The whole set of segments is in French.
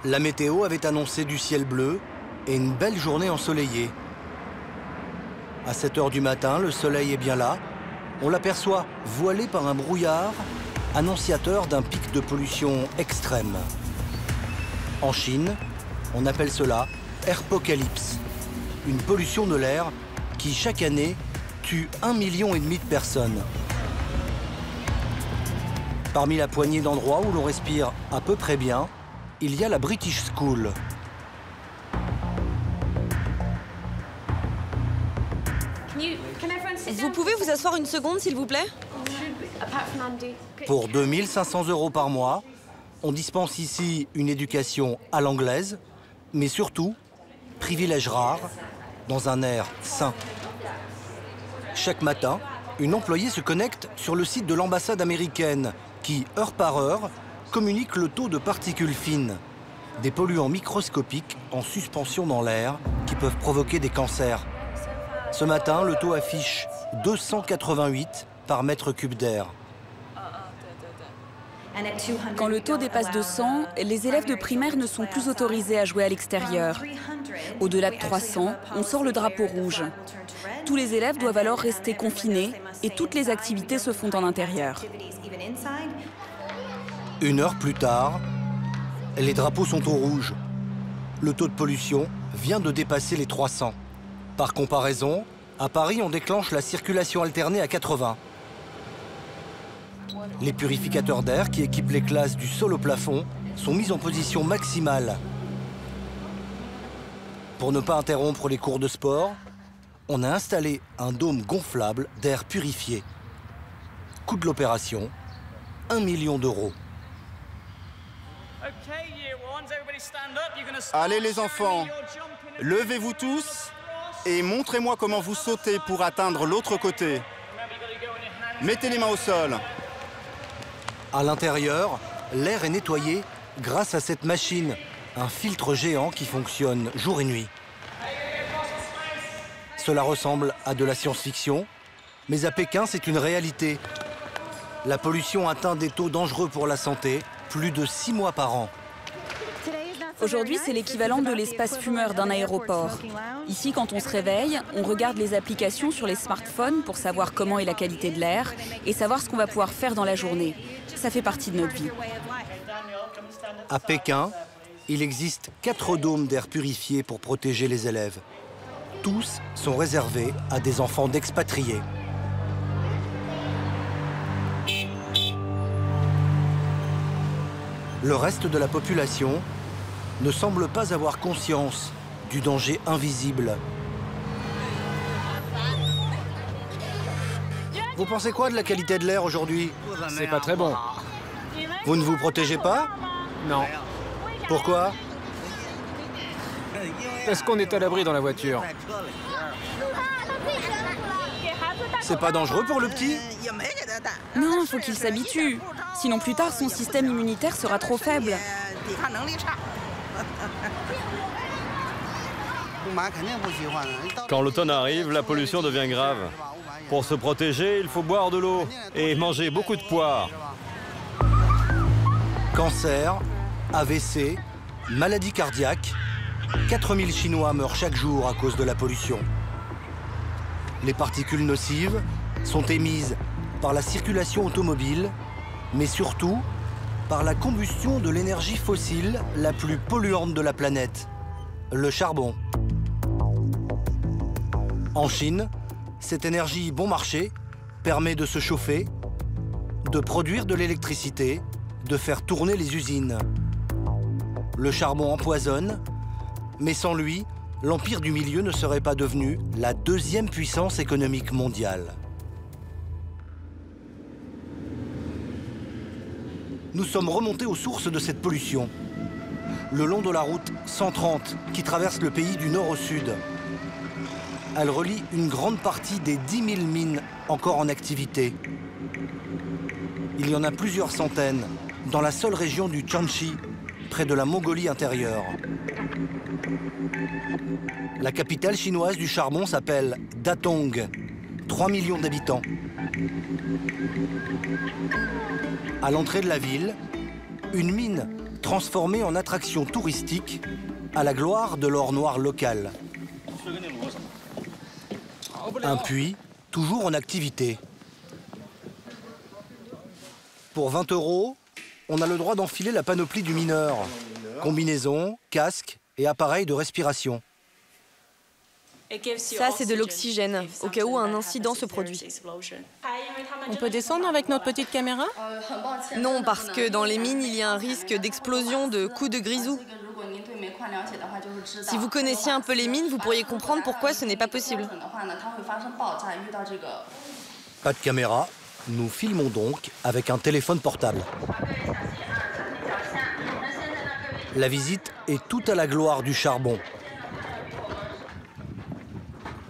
La météo avait annoncé du ciel bleu et une belle journée ensoleillée. À 7 h du matin, le soleil est bien là. On l'aperçoit voilé par un brouillard, annonciateur d'un pic de pollution extrême. En Chine, on appelle cela airpocalypse, une pollution de l'air qui, chaque année, tue 1,5 million de personnes. Parmi la poignée d'endroits où l'on respire à peu près bien, il y a la British School. Vous pouvez vous asseoir une seconde, s'il vous plaît? Pour 2 500 € par mois, on dispense ici une éducation à l'anglaise, mais surtout, privilège rare, dans un air sain. Chaque matin, une employée se connecte sur le site de l'ambassade américaine qui, heure par heure, communique le taux de particules fines, des polluants microscopiques en suspension dans l'air qui peuvent provoquer des cancers. Ce matin, le taux affiche 288 par mètre cube d'air. Quand le taux dépasse 200, les élèves de primaire ne sont plus autorisés à jouer à l'extérieur. Au-delà de 300, on sort le drapeau rouge. Tous les élèves doivent alors rester confinés et toutes les activités se font en intérieur. 1 heure plus tard, les drapeaux sont au rouge. Le taux de pollution vient de dépasser les 300. Par comparaison, à Paris, on déclenche la circulation alternée à 80. Les purificateurs d'air qui équipent les classes du sol au plafond sont mis en position maximale. Pour ne pas interrompre les cours de sport, on a installé un dôme gonflable d'air purifié. Coût de l'opération, 1 million d'euros. Allez les enfants, levez-vous tous et montrez-moi comment vous sautez pour atteindre l'autre côté. Mettez les mains au sol. À l'intérieur, l'air est nettoyé grâce à cette machine, un filtre géant qui fonctionne jour et nuit. Cela ressemble à de la science-fiction, mais à Pékin, c'est une réalité. La pollution atteint des taux dangereux pour la santé, plus de 6 mois par an. Aujourd'hui, c'est l'équivalent de l'espace fumeur d'un aéroport. Ici, quand on se réveille, on regarde les applications sur les smartphones pour savoir comment est la qualité de l'air et savoir ce qu'on va pouvoir faire dans la journée. Ça fait partie de notre vie. À Pékin, il existe 4 dômes d'air purifié pour protéger les élèves. Tous sont réservés à des enfants d'expatriés. Le reste de la population ne semble pas avoir conscience du danger invisible. Vous pensez quoi de la qualité de l'air aujourd'hui? C'est pas très bon. Vous ne vous protégez pas? Non. Pourquoi? Est-ce qu'on est à l'abri dans la voiture? C'est pas dangereux pour le petit? Non, il faut qu'il s'habitue. Sinon, plus tard, son système immunitaire sera trop faible. Quand l'automne arrive, la pollution devient grave. Pour se protéger, il faut boire de l'eau et manger beaucoup de poires. Cancer, AVC, maladie cardiaque, 4000 Chinois meurent chaque jour à cause de la pollution. Les particules nocives sont émises par la circulation automobile, mais surtout par la combustion de l'énergie fossile la plus polluante de la planète, le charbon. En Chine, cette énergie bon marché permet de se chauffer, de produire de l'électricité, de faire tourner les usines. Le charbon empoisonne, mais sans lui, l'Empire du Milieu ne serait pas devenu la 2e puissance économique mondiale. Nous sommes remontés aux sources de cette pollution, le long de la route 130 qui traverse le pays du nord au sud. Elle relie une grande partie des 10 000 mines encore en activité. Il y en a plusieurs centaines dans la seule région du Tianqi, près de la Mongolie intérieure. La capitale chinoise du charbon s'appelle Datong, 3 millions d'habitants. À l'entrée de la ville, une mine transformé en attraction touristique à la gloire de l'or noir local. Un puits, toujours en activité. Pour 20 €, on a le droit d'enfiler la panoplie du mineur. Combinaison, casque et appareil de respiration. Ça, c'est de l'oxygène, au cas où un incident se produit. On peut descendre avec notre petite caméra? Non, parce que dans les mines, il y a un risque d'explosion, de coups de grisou. Si vous connaissiez un peu les mines, vous pourriez comprendre pourquoi ce n'est pas possible. Pas de caméra, nous filmons donc avec un téléphone portable. La visite est tout à la gloire du charbon.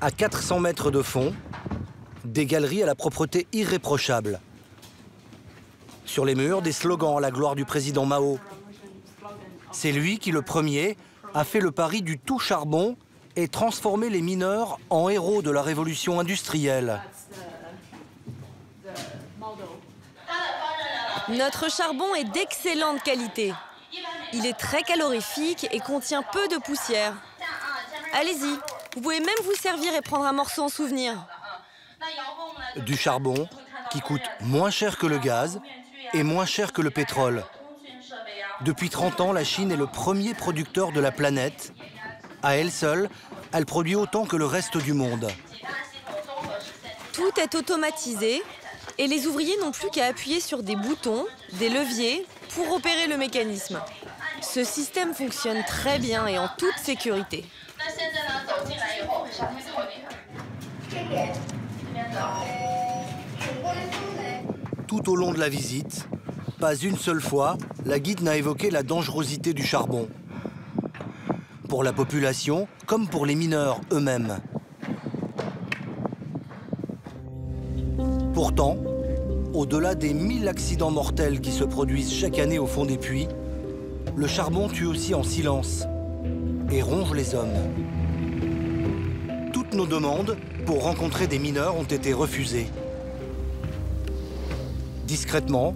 À 400 mètres de fond, des galeries à la propreté irréprochable. Sur les murs, des slogans à la gloire du président Mao. C'est lui qui, le premier, a fait le pari du tout charbon et transformé les mineurs en héros de la révolution industrielle. Notre charbon est d'excellente qualité. Il est très calorifique et contient peu de poussière. Allez-y, vous pouvez même vous servir et prendre un morceau en souvenir. Du charbon qui coûte moins cher que le gaz et moins cher que le pétrole. Depuis 30 ans, la Chine est le premier producteur de la planète. À elle seule, elle produit autant que le reste du monde. Tout est automatisé et les ouvriers n'ont plus qu'à appuyer sur des boutons, des leviers, pour opérer le mécanisme. Ce système fonctionne très bien et en toute sécurité. Tout au long de la visite, pas une seule fois, la guide n'a évoqué la dangerosité du charbon. Pour la population, comme pour les mineurs eux-mêmes. Pourtant, au-delà des 1000 accidents mortels qui se produisent chaque année au fond des puits, le charbon tue aussi en silence et ronge les hommes. Toutes nos demandes pour rencontrer des mineurs ont été refusées. Discrètement,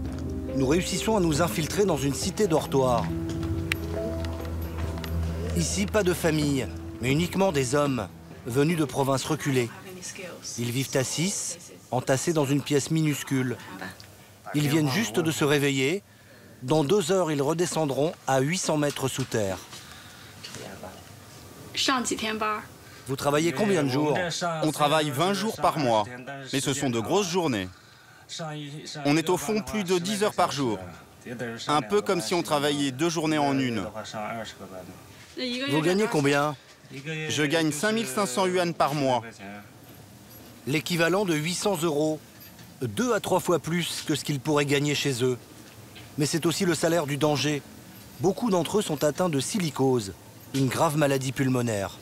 nous réussissons à nous infiltrer dans une cité dortoir. Ici, pas de famille, mais uniquement des hommes venus de provinces reculées. Ils vivent à 6, entassés dans une pièce minuscule. Ils viennent juste de se réveiller. Dans 2 heures, ils redescendront à 800 mètres sous terre. Vous travaillez combien de jours? On travaille 20 jours par mois, mais ce sont de grosses journées. On est au fond plus de 10 heures par jour. Un peu comme si on travaillait 2 journées en une. Vous gagnez combien? Je gagne 5500 yuan par mois. L'équivalent de 800 €. 2 à 3 fois plus que ce qu'ils pourraient gagner chez eux. Mais c'est aussi le salaire du danger. Beaucoup d'entre eux sont atteints de silicose, une grave maladie pulmonaire.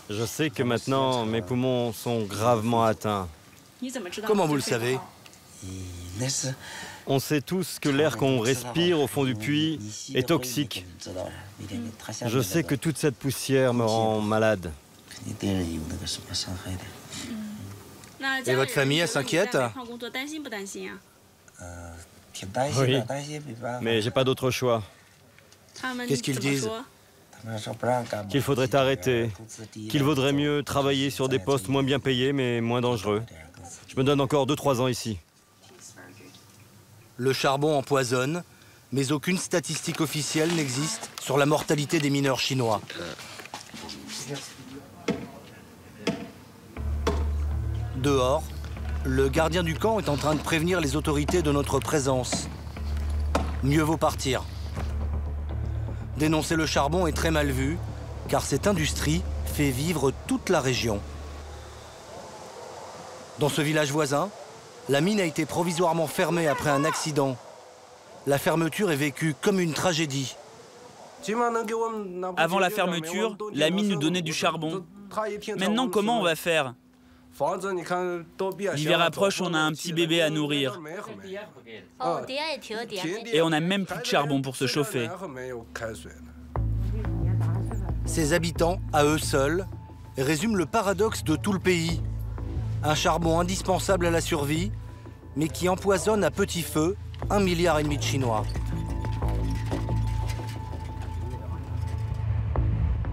Je sais que maintenant, mes poumons sont gravement atteints. Comment vous le savez? On sait tous que l'air qu'on respire au fond du puits est toxique. Je sais que toute cette poussière me rend malade. Et votre famille, elle s'inquiète? Oui, mais j'ai pas d'autre choix. Qu'est-ce qu'ils disent? Qu'il faudrait arrêter, qu'il vaudrait mieux travailler sur des postes moins bien payés mais moins dangereux. Je me donne encore 2-3 ans ici. Le charbon empoisonne, mais aucune statistique officielle n'existe sur la mortalité des mineurs chinois. Dehors, le gardien du camp est en train de prévenir les autorités de notre présence. Mieux vaut partir. Dénoncer le charbon est très mal vu, car cette industrie fait vivre toute la région. Dans ce village voisin, la mine a été provisoirement fermée après un accident. La fermeture est vécue comme une tragédie. Avant la fermeture, la mine nous donnait du charbon. Maintenant, comment on va faire? L'hiver approche, on a un petit bébé à nourrir. Et on n'a même plus de charbon pour se chauffer. Ces habitants, à eux seuls, résument le paradoxe de tout le pays. Un charbon indispensable à la survie, mais qui empoisonne à petit feu 1,5 milliard de Chinois.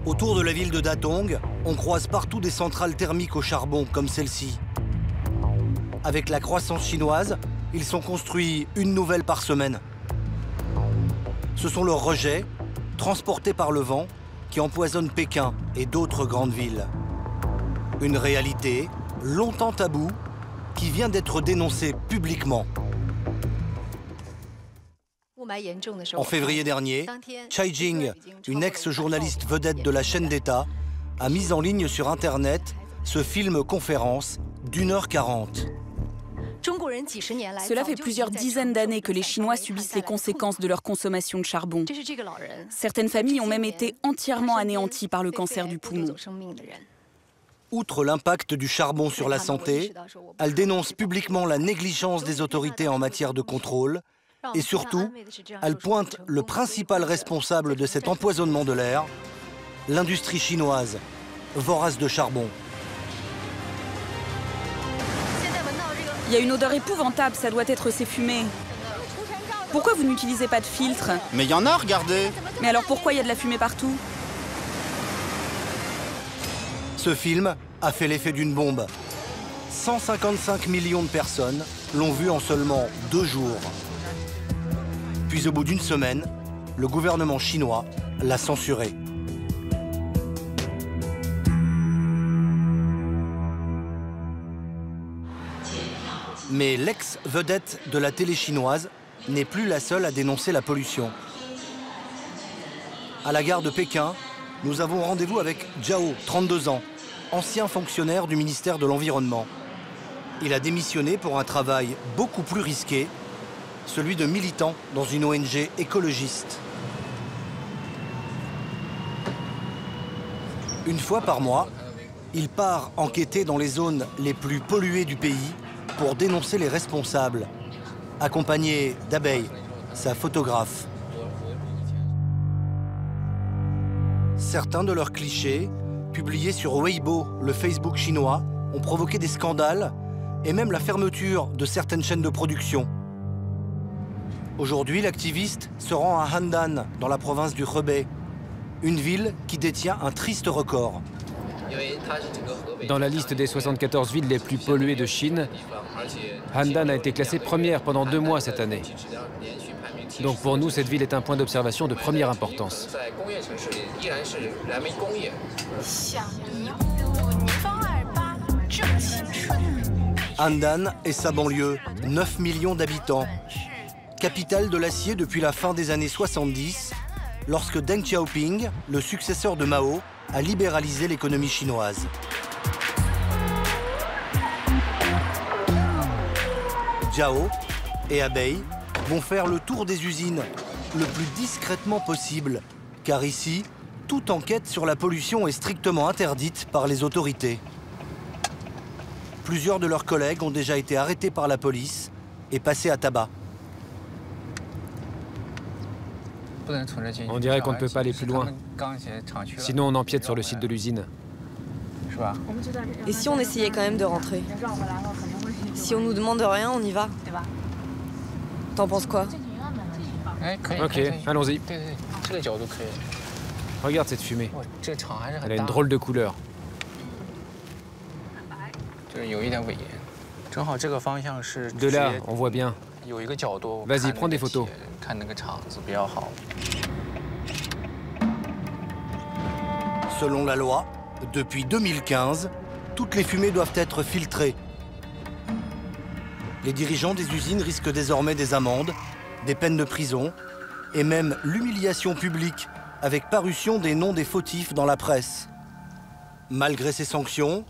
Autour de la ville de Datong, on croise partout des centrales thermiques au charbon comme celle-ci. Avec la croissance chinoise, ils sont construits une nouvelle par semaine. Ce sont leurs rejets, transportés par le vent, qui empoisonnent Pékin et d'autres grandes villes. Une réalité longtemps taboue qui vient d'être dénoncée publiquement. En février dernier, Chai Jing, une ex-journaliste vedette de la chaîne d'État, a mis en ligne sur Internet ce film-conférence d'1h40. Cela fait plusieurs dizaines d'années que les Chinois subissent les conséquences de leur consommation de charbon. Certaines familles ont même été entièrement anéanties par le cancer du poumon. Outre l'impact du charbon sur la santé, elle dénonce publiquement la négligence des autorités en matière de contrôle et surtout, elle pointe le principal responsable de cet empoisonnement de l'air, l'industrie chinoise, vorace de charbon. Il y a une odeur épouvantable, ça doit être ces fumées. Pourquoi vous n'utilisez pas de filtre? Mais il y en a, regardez. Mais alors pourquoi il y a de la fumée partout? Ce film a fait l'effet d'une bombe. 155 millions de personnes l'ont vu en seulement 2 jours. Puis au bout d'une semaine, le gouvernement chinois l'a censuré. Mais l'ex-vedette de la télé chinoise n'est plus la seule à dénoncer la pollution. À la gare de Pékin, nous avons rendez-vous avec Zhao, 32 ans, ancien fonctionnaire du ministère de l'Environnement. Il a démissionné pour un travail beaucoup plus risqué, celui de militant dans une ONG écologiste. Une fois par mois, il part enquêter dans les zones les plus polluées du pays pour dénoncer les responsables, accompagné d'Abei, sa photographe. Certains de leurs clichés, publiés sur Weibo, le Facebook chinois, ont provoqué des scandales et même la fermeture de certaines chaînes de production. Aujourd'hui, l'activiste se rend à Handan, dans la province du Hebei, une ville qui détient un triste record. Dans la liste des 74 villes les plus polluées de Chine, Handan a été classée première pendant 2 mois cette année. Donc pour nous, cette ville est un point d'observation de première importance. Handan et sa banlieue, 9 millions d'habitants. Capitale de l'acier depuis la fin des années 70, lorsque Deng Xiaoping, le successeur de Mao, a libéralisé l'économie chinoise. Zhao et Abei vont faire le tour des usines le plus discrètement possible, car ici, toute enquête sur la pollution est strictement interdite par les autorités. Plusieurs de leurs collègues ont déjà été arrêtés par la police et passés à tabac. On dirait qu'on ne peut pas aller plus loin. Sinon, on empiète sur le site de l'usine. Et si on essayait quand même de rentrer? Si on nous demande rien, on y va. T'en penses quoi? Ok, allons-y. Regarde cette fumée. Elle a une drôle de couleur. De là, on voit bien. Vas-y, prends des photos. Selon la loi, depuis 2015, toutes les fumées doivent être filtrées. Les dirigeants des usines risquent désormais des amendes, des peines de prison et même l'humiliation publique avec parution des noms des fautifs dans la presse. Malgré ces sanctions,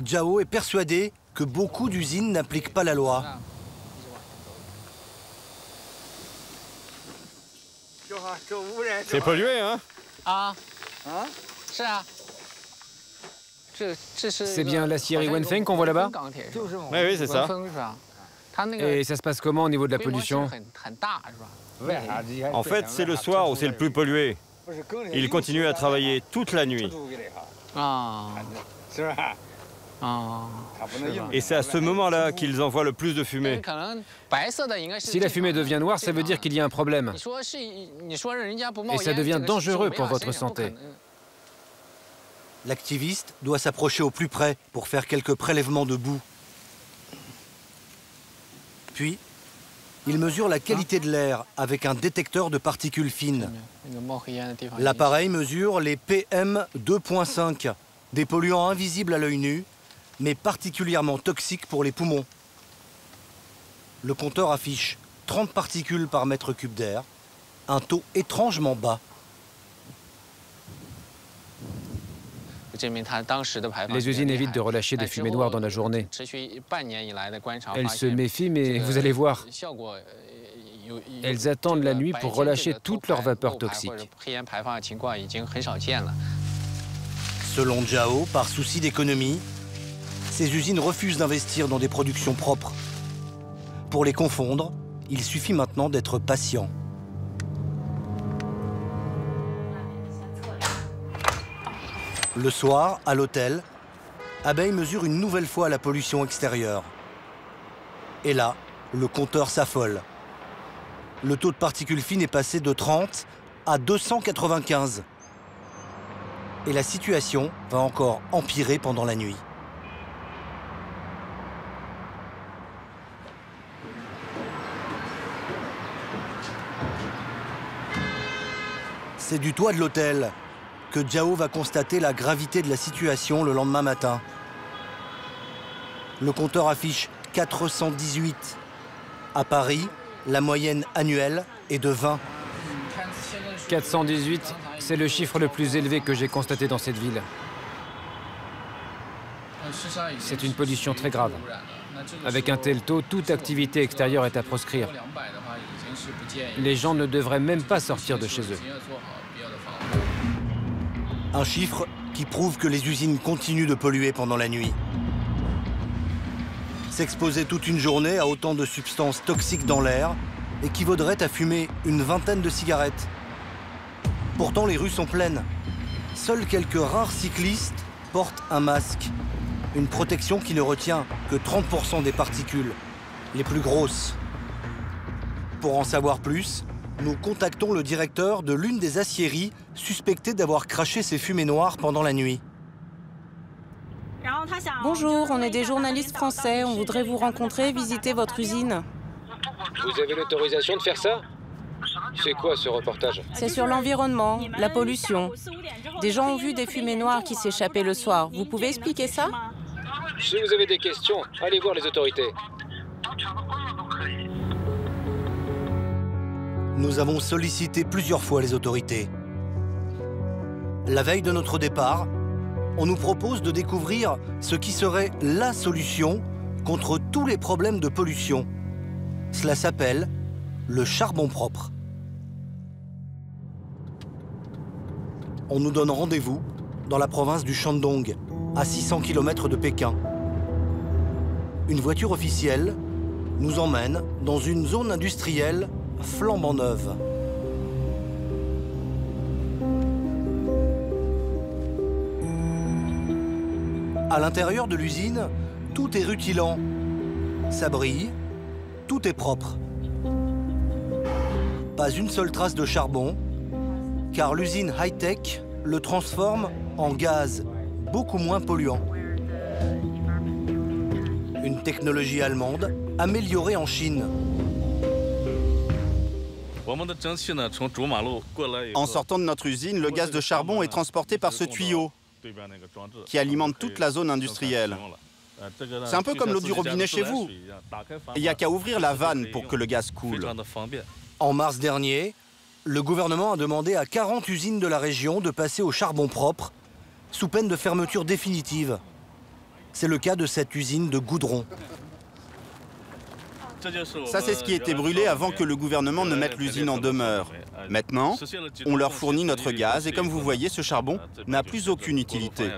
Zhao est persuadé que beaucoup d'usines n'appliquent pas la loi. C'est pollué, hein? C'est bien l'aciérie Wenfeng qu'on voit là-bas? Oui, c'est ça. Et ça se passe comment au niveau de la pollution? En fait, c'est le soir où c'est le plus pollué. Ils continuent à travailler toute la nuit. Et c'est à ce moment-là qu'ils envoient le plus de fumée. Si la fumée devient noire, ça veut dire qu'il y a un problème. Et ça devient dangereux pour votre santé. L'activiste doit s'approcher au plus près pour faire quelques prélèvements de boue. Puis, il mesure la qualité de l'air avec un détecteur de particules fines. L'appareil mesure les PM2.5, des polluants invisibles à l'œil nu, mais particulièrement toxiques pour les poumons. Le compteur affiche 30 particules par mètre cube d'air, un taux étrangement bas. Les usines évitent de relâcher des fumées noires dans la journée. Elles se méfient, mais vous allez voir, elles attendent la nuit pour relâcher toutes leurs vapeurs toxiques. Selon Zhao, par souci d'économie, ces usines refusent d'investir dans des productions propres. Pour les confondre, il suffit maintenant d'être patient. Le soir, à l'hôtel, Abeille mesure une nouvelle fois la pollution extérieure. Et là, le compteur s'affole. Le taux de particules fines est passé de 30 à 295. Et la situation va encore empirer pendant la nuit. C'est du toit de l'hôtel que Zhao va constater la gravité de la situation le lendemain matin. Le compteur affiche 418. À Paris, la moyenne annuelle est de 20. 418, c'est le chiffre le plus élevé que j'ai constaté dans cette ville. C'est une pollution très grave. Avec un tel taux, toute activité extérieure est à proscrire. Les gens ne devraient même pas sortir de chez eux. Un chiffre qui prouve que les usines continuent de polluer pendant la nuit. S'exposer toute une journée à autant de substances toxiques dans l'air équivaudrait à fumer une vingtaine de cigarettes. Pourtant, les rues sont pleines. Seuls quelques rares cyclistes portent un masque. Une protection qui ne retient que 30% des particules, les plus grosses. Pour en savoir plus, nous contactons le directeur de l'une des aciéries suspectées d'avoir craché ces fumées noires pendant la nuit. Bonjour, on est des journalistes français. On voudrait vous rencontrer, visiter votre usine. Vous avez l'autorisation de faire ça? C'est quoi ce reportage? C'est sur l'environnement, la pollution. Des gens ont vu des fumées noires qui s'échappaient le soir. Vous pouvez expliquer ça? Si vous avez des questions, allez voir les autorités. Nous avons sollicité plusieurs fois les autorités. La veille de notre départ, on nous propose de découvrir ce qui serait la solution contre tous les problèmes de pollution. Cela s'appelle le charbon propre. On nous donne rendez-vous dans la province du Shandong, à 600 km de Pékin. Une voiture officielle nous emmène dans une zone industrielle flambant neuve. À l'intérieur de l'usine, tout est rutilant. Ça brille, tout est propre. Pas une seule trace de charbon, car l'usine high-tech le transforme en gaz beaucoup moins polluant. Une technologie allemande améliorée en Chine. En sortant de notre usine, le gaz de charbon est transporté par ce tuyau qui alimente toute la zone industrielle. C'est un peu comme l'eau du robinet chez vous. Il n'y a qu'à ouvrir la vanne pour que le gaz coule. En mars dernier, le gouvernement a demandé à 40 usines de la région de passer au charbon propre, sous peine de fermeture définitive. C'est le cas de cette usine de goudron. Ça, c'est ce qui était brûlé avant que le gouvernement ne mette l'usine en demeure. Maintenant, on leur fournit notre gaz et comme vous voyez, ce charbon n'a plus aucune utilité.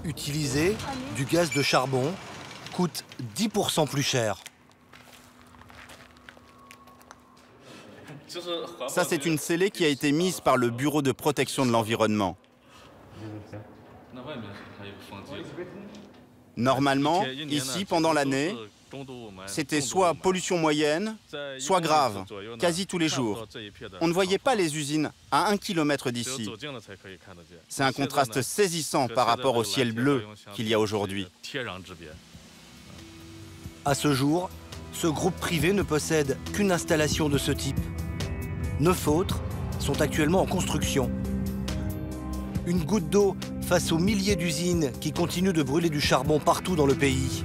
Utiliser du gaz de charbon coûte 10% plus cher. Ça, c'est une scellée qui a été mise par le Bureau de protection de l'environnement. Normalement, ici, pendant l'année, C'était soit pollution moyenne, soit grave, quasi tous les jours. On ne voyait pas les usines à 1 kilomètre d'ici. C'est un contraste saisissant par rapport au ciel bleu qu'il y a aujourd'hui. À ce jour, ce groupe privé ne possède qu'une installation de ce type. 9 autres sont actuellement en construction. Une goutte d'eau face aux milliers d'usines qui continuent de brûler du charbon partout dans le pays.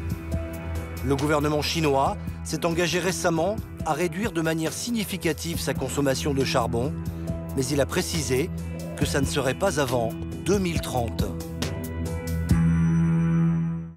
Le gouvernement chinois s'est engagé récemment à réduire de manière significative sa consommation de charbon, mais il a précisé que ça ne serait pas avant 2030.